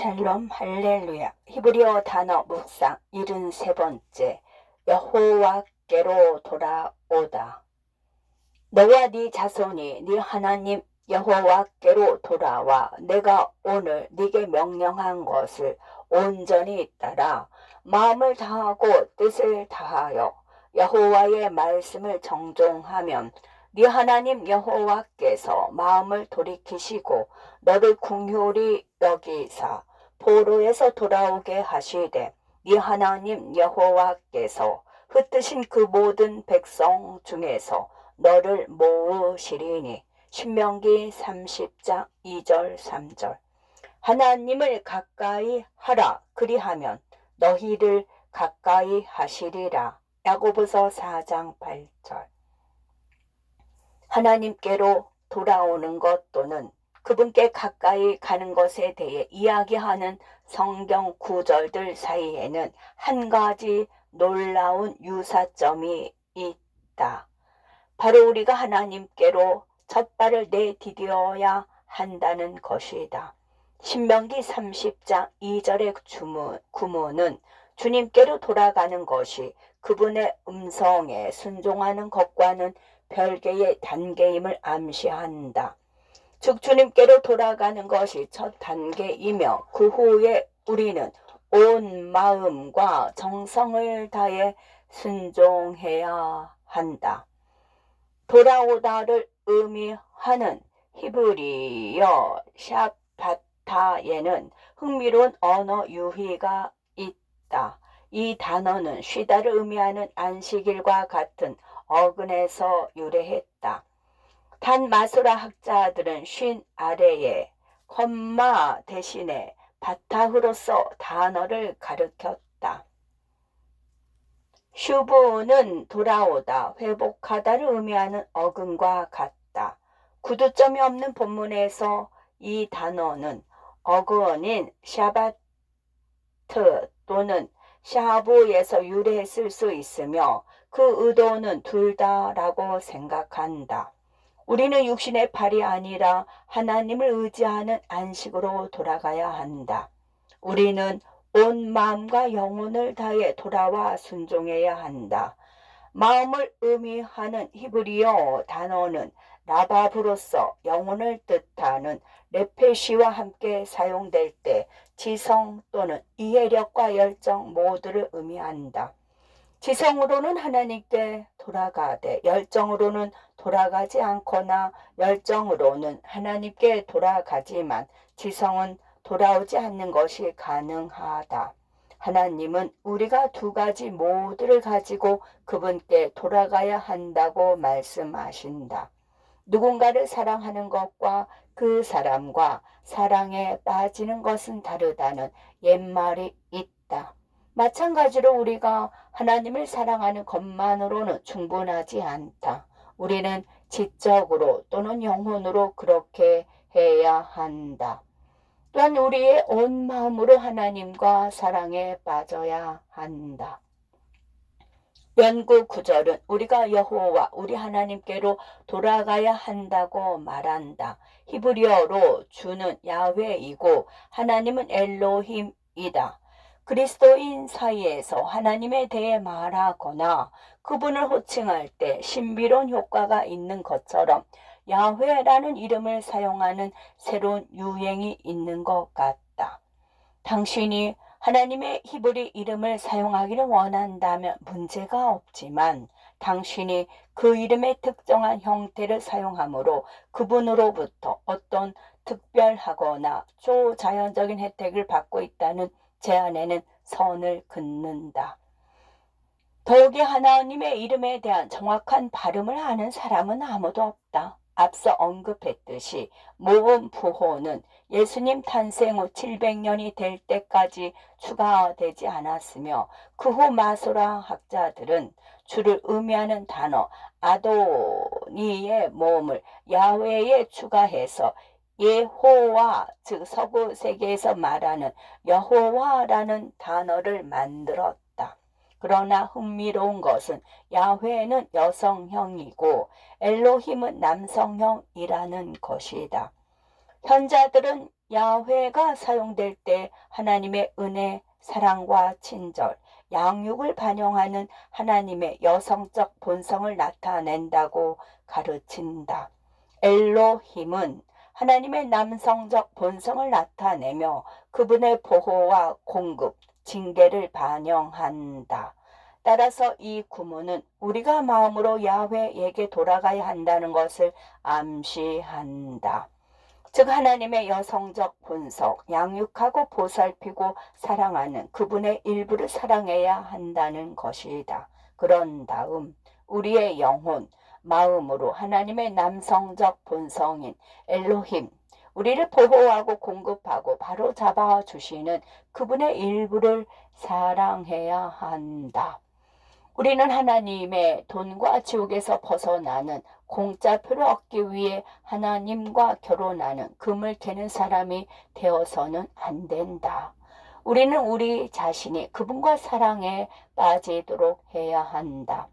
샬롬 할렐루야. 히브리어 단어 묵상 73번째. 여호와께로 돌아오다. 너와 네 자손이 네 하나님 여호와께로 돌아와 내가 오늘 네게 명령한 것을 온전히 따라 마음을 다하고 뜻을 다하여 여호와의 말씀을 정종하면 네 하나님 여호와께서 마음을 돌이키시고 너를 긍휼히 여기사 포로에서 돌아오게 하시되 네 하나님 여호와께서 흩으신 그 모든 백성 중에서 너를 모으시리니. 신명기 30장 2절 3절. 하나님을 가까이 하라 그리하면 너희를 가까이 하시리라. 야고보서 4장 8절. 하나님께로 돌아오는 것 또는 그분께 가까이 가는 것에 대해 이야기하는 성경 구절들 사이에는 한 가지 놀라운 유사점이 있다. 바로 우리가 하나님께로 첫 발을 내디뎌야 한다는 것이다. 신명기 30장 2절의 구문은 주님께로 돌아가는 것이 그분의 음성에 순종하는 것과는 별개의 단계임을 암시한다. 즉 주님께로 돌아가는 것이 첫 단계이며 그 후에 우리는 온 마음과 정성을 다해 순종해야 한다. 돌아오다를 의미하는 히브리어 샤바타에는 흥미로운 언어 유희가 있다. 이 단어는 쉬다를 의미하는 안식일과 같은 어근에서 유래했다. 단 마소라 학자들은 쉰 아래에 콤마 대신에 바타흐로서 단어를 가르쳤다. 슈브는 돌아오다, 회복하다를 의미하는 어근과 같다. 구두점이 없는 본문에서 이 단어는 어근인 샤바트 또는 샤브에서 유래했을 수 있으며 그 의도는 둘 다라고 생각한다. 우리는 육신의 발이 아니라 하나님을 의지하는 안식으로 돌아가야 한다. 우리는 온 마음과 영혼을 다해 돌아와 순종해야 한다. 마음을 의미하는 히브리어 단어는 라바브로서 영혼을 뜻하는 레페시와 함께 사용될 때 지성 또는 이해력과 열정 모두를 의미한다. 지성으로는 하나님께 돌아가되 열정으로는 돌아가지 않거나 열정으로는 하나님께 돌아가지만 지성은 돌아오지 않는 것이 가능하다. 하나님은 우리가 두 가지 모두를 가지고 그분께 돌아가야 한다고 말씀하신다. 누군가를 사랑하는 것과 그 사람과 사랑에 빠지는 것은 다르다는 옛말이 있다. 마찬가지로 우리가 하나님을 사랑하는 것만으로는 충분하지 않다. 우리는 지적으로 또는 영혼으로 그렇게 해야 한다. 또한 우리의 온 마음으로 하나님과 사랑에 빠져야 한다. 연구 구절은 우리가 여호와 우리 하나님께로 돌아가야 한다고 말한다. 히브리어로 주는 야훼이고 하나님은 엘로힘이다. 그리스도인 사이에서 하나님에 대해 말하거나 그분을 호칭할 때 신비로운 효과가 있는 것처럼 야훼라는 이름을 사용하는 새로운 유행이 있는 것 같다. 당신이 하나님의 히브리 이름을 사용하기를 원한다면 문제가 없지만 당신이 그 이름의 특정한 형태를 사용함으로 그분으로부터 어떤 특별하거나 초자연적인 혜택을 받고 있다는 제안에는 선을 긋는다. 더욱이 하나님의 이름에 대한 정확한 발음을 아는 사람은 아무도 없다. 앞서 언급했듯이 모음 부호는 예수님 탄생 후 700년이 될 때까지 추가되지 않았으며 그 후 마소라 학자들은 주를 의미하는 단어 아도니의 모음을 야훼에 추가해서 예호와 즉 서구 세계에서 말하는 여호와라는 단어를 만들었다. 그러나 흥미로운 것은 야훼는 여성형이고 엘로힘은 남성형이라는 것이다. 현자들은 야훼가 사용될 때 하나님의 은혜, 사랑과 친절, 양육을 반영하는 하나님의 여성적 본성을 나타낸다고 가르친다. 엘로힘은 하나님의 남성적 본성을 나타내며 그분의 보호와 공급, 징계를 반영한다. 따라서 이 구문은 우리가 마음으로 야훼에게 돌아가야 한다는 것을 암시한다. 즉 하나님의 여성적 본성, 양육하고 보살피고 사랑하는 그분의 일부를 사랑해야 한다는 것이다. 그런 다음 우리의 영혼, 마음으로 하나님의 남성적 본성인 엘로힘, 우리를 보호하고 공급하고 바로 잡아주시는 그분의 일부를 사랑해야 한다. 우리는 하나님의 돈과 지옥에서 벗어나는 공짜표를 얻기 위해 하나님과 결혼하는 금을 캐는 사람이 되어서는 안 된다. 우리는 우리 자신이 그분과 사랑에 빠지도록 해야 한다.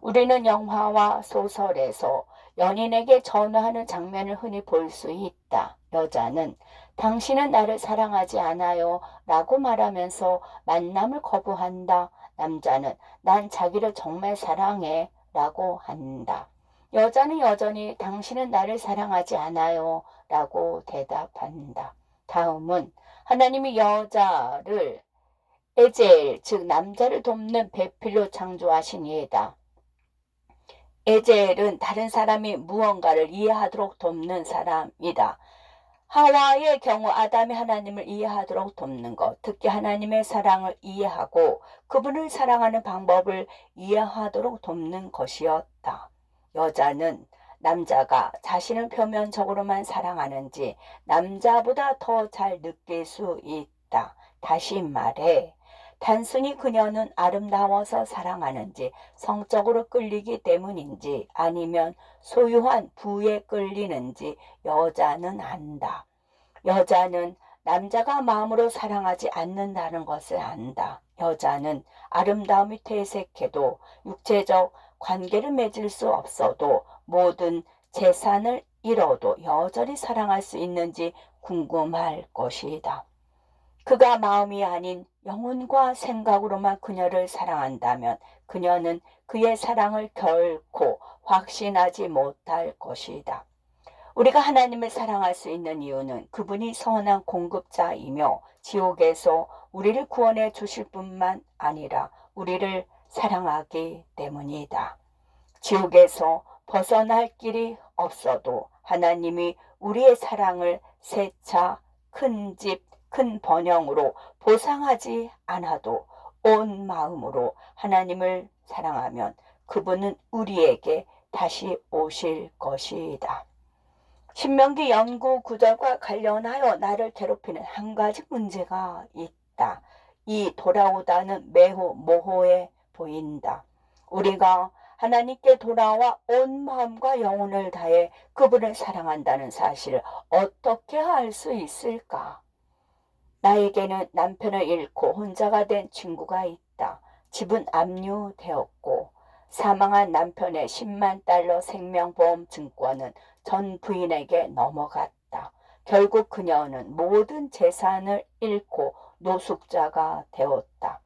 우리는 영화와 소설에서 연인에게 전화하는 장면을 흔히 볼 수 있다. 여자는 당신은 나를 사랑하지 않아요 라고 말하면서 만남을 거부한다. 남자는 난 자기를 정말 사랑해 라고 한다. 여자는 여전히 당신은 나를 사랑하지 않아요 라고 대답한다. 다음은 하나님이 여자를 에젤, 즉 남자를 돕는 배필로 창조하신 예다. 에젤은 다른 사람이 무언가를 이해하도록 돕는 사람이다. 하와의 경우 아담이 하나님을 이해하도록 돕는 것, 특히 하나님의 사랑을 이해하고 그분을 사랑하는 방법을 이해하도록 돕는 것이었다. 여자는 남자가 자신을 표면적으로만 사랑하는지 남자보다 더 잘 느낄 수 있다. 다시 말해 단순히 그녀는 아름다워서 사랑하는지 성적으로 끌리기 때문인지 아니면 소유한 부에 끌리는지 여자는 안다. 여자는 남자가 마음으로 사랑하지 않는다는 것을 안다. 여자는 아름다움이 퇴색해도 육체적 관계를 맺을 수 없어도 모든 재산을 잃어도 여전히 사랑할 수 있는지 궁금할 것이다. 그가 마음이 아닌 영혼과 생각으로만 그녀를 사랑한다면 그녀는 그의 사랑을 결코 확신하지 못할 것이다. 우리가 하나님을 사랑할 수 있는 이유는 그분이 선한 공급자이며 지옥에서 우리를 구원해 주실 뿐만 아니라 우리를 사랑하기 때문이다. 지옥에서 벗어날 길이 없어도 하나님이 우리의 사랑을 새 차, 큰 집, 큰 번영으로 보상하지 않아도 온 마음으로 하나님을 사랑하면 그분은 우리에게 다시 오실 것이다. 신명기 연구 구절과 관련하여 나를 괴롭히는 한 가지 문제가 있다. 이 돌아오다는 매우 모호해 보인다. 우리가 하나님께 돌아와 온 마음과 영혼을 다해 그분을 사랑한다는 사실을 어떻게 알 수 있을까? 나에게는 남편을 잃고 혼자가 된 친구가 있다. 집은 압류되었고 사망한 남편의 10만 달러 생명보험 증권은 전 부인에게 넘어갔다. 결국 그녀는 모든 재산을 잃고 노숙자가 되었다.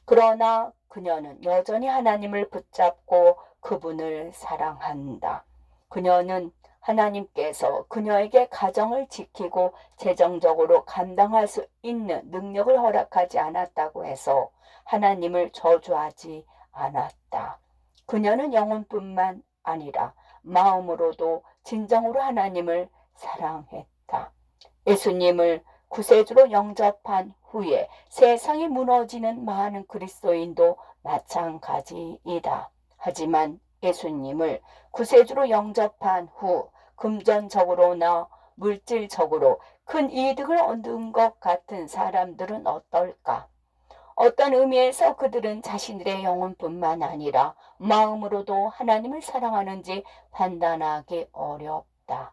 그러나 그녀는 여전히 하나님을 붙잡고 그분을 사랑한다. 그녀는 하나님께서 그녀에게 가정을 지키고 재정적으로 감당할 수 있는 능력을 허락하지 않았다고 해서 하나님을 저주하지 않았다. 그녀는 영혼뿐만 아니라 마음으로도 진정으로 하나님을 사랑했다. 예수님을 구세주로 영접한 후에 세상이 무너지는 많은 그리스도인도 마찬가지이다. 하지만 예수님을 구세주로 영접한 후 금전적으로나 물질적으로 큰 이득을 얻은 것 같은 사람들은 어떨까? 어떤 의미에서 그들은 자신들의 영혼뿐만 아니라 마음으로도 하나님을 사랑하는지 판단하기 어렵다.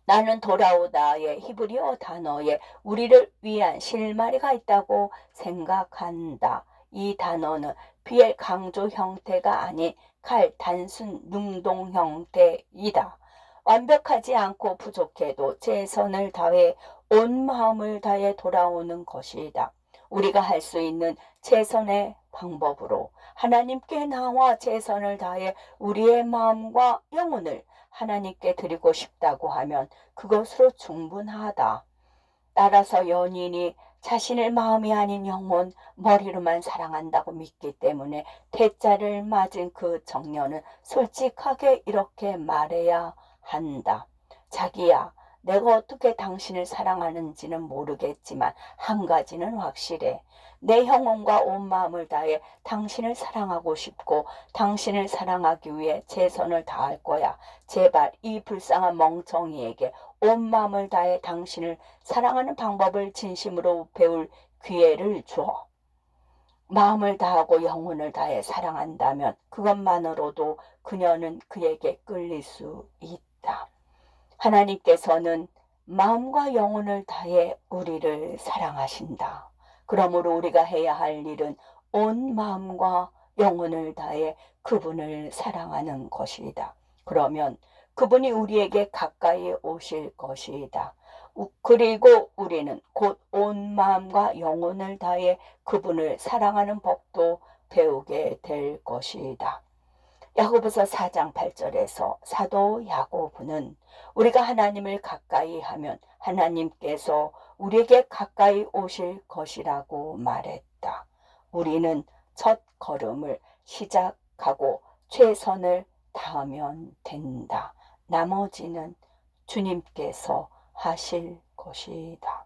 나는 돌아오다의 히브리어 단어에 우리를 위한 실마리가 있다고 생각한다. 이 단어는 비엘 강조 형태가 아닌 칼 단순 능동 형태이다. 완벽하지 않고 부족해도 최선을 다해 온 마음을 다해 돌아오는 것이다. 우리가 할 수 있는 최선의 방법으로 하나님께 나와 최선을 다해 우리의 마음과 영혼을 하나님께 드리고 싶다고 하면 그것으로 충분하다. 따라서 연인이 자신의 마음이 아닌 영혼, 머리로만 사랑한다고 믿기 때문에 대자를 맞은 그 청년은 솔직하게 이렇게 말해야 한다. 자기야, 내가 어떻게 당신을 사랑하는지는 모르겠지만 한 가지는 확실해. 내 영혼과 온 마음을 다해 당신을 사랑하고 싶고 당신을 사랑하기 위해 최선을 다할 거야. 제발 이 불쌍한 멍청이에게 온 마음을 다해 당신을 사랑하는 방법을 진심으로 배울 기회를 줘. 마음을 다하고 영혼을 다해 사랑한다면 그것만으로도 그녀는 그에게 끌릴 수 있다. 하나님께서는 마음과 영혼을 다해 우리를 사랑하신다. 그러므로 우리가 해야 할 일은 온 마음과 영혼을 다해 그분을 사랑하는 것이다. 그러면 그분이 우리에게 가까이 오실 것이다. 그리고 우리는 곧 온 마음과 영혼을 다해 그분을 사랑하는 법도 배우게 될 것이다. 야고보서 4장 8절에서 사도 야고보는 우리가 하나님을 가까이 하면 하나님께서 우리에게 가까이 오실 것이라고 말했다. 우리는 첫 걸음을 시작하고 최선을 다하면 된다. 나머지는 주님께서 하실 것이다.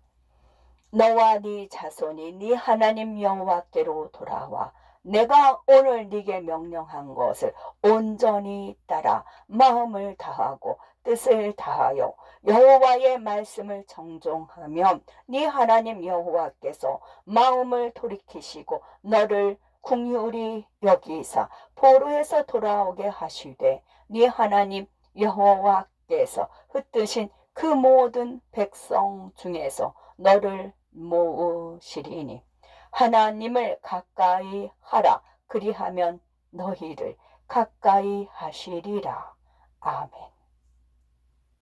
너와 네 자손이 네 하나님 여호와께로 돌아와 내가 오늘 네게 명령한 것을 온전히 따라 마음을 다하고 뜻을 다하여 여호와의 말씀을 정종하면 네 하나님 여호와께서 마음을 돌이키시고 너를 긍휼히 여기사 포로에서 돌아오게 하시되 네 하나님 여호와께서 흩으신 그 모든 백성 중에서 너를 모으시리니 하나님을 가까이 하라. 그리하면 너희를 가까이 하시리라. 아멘.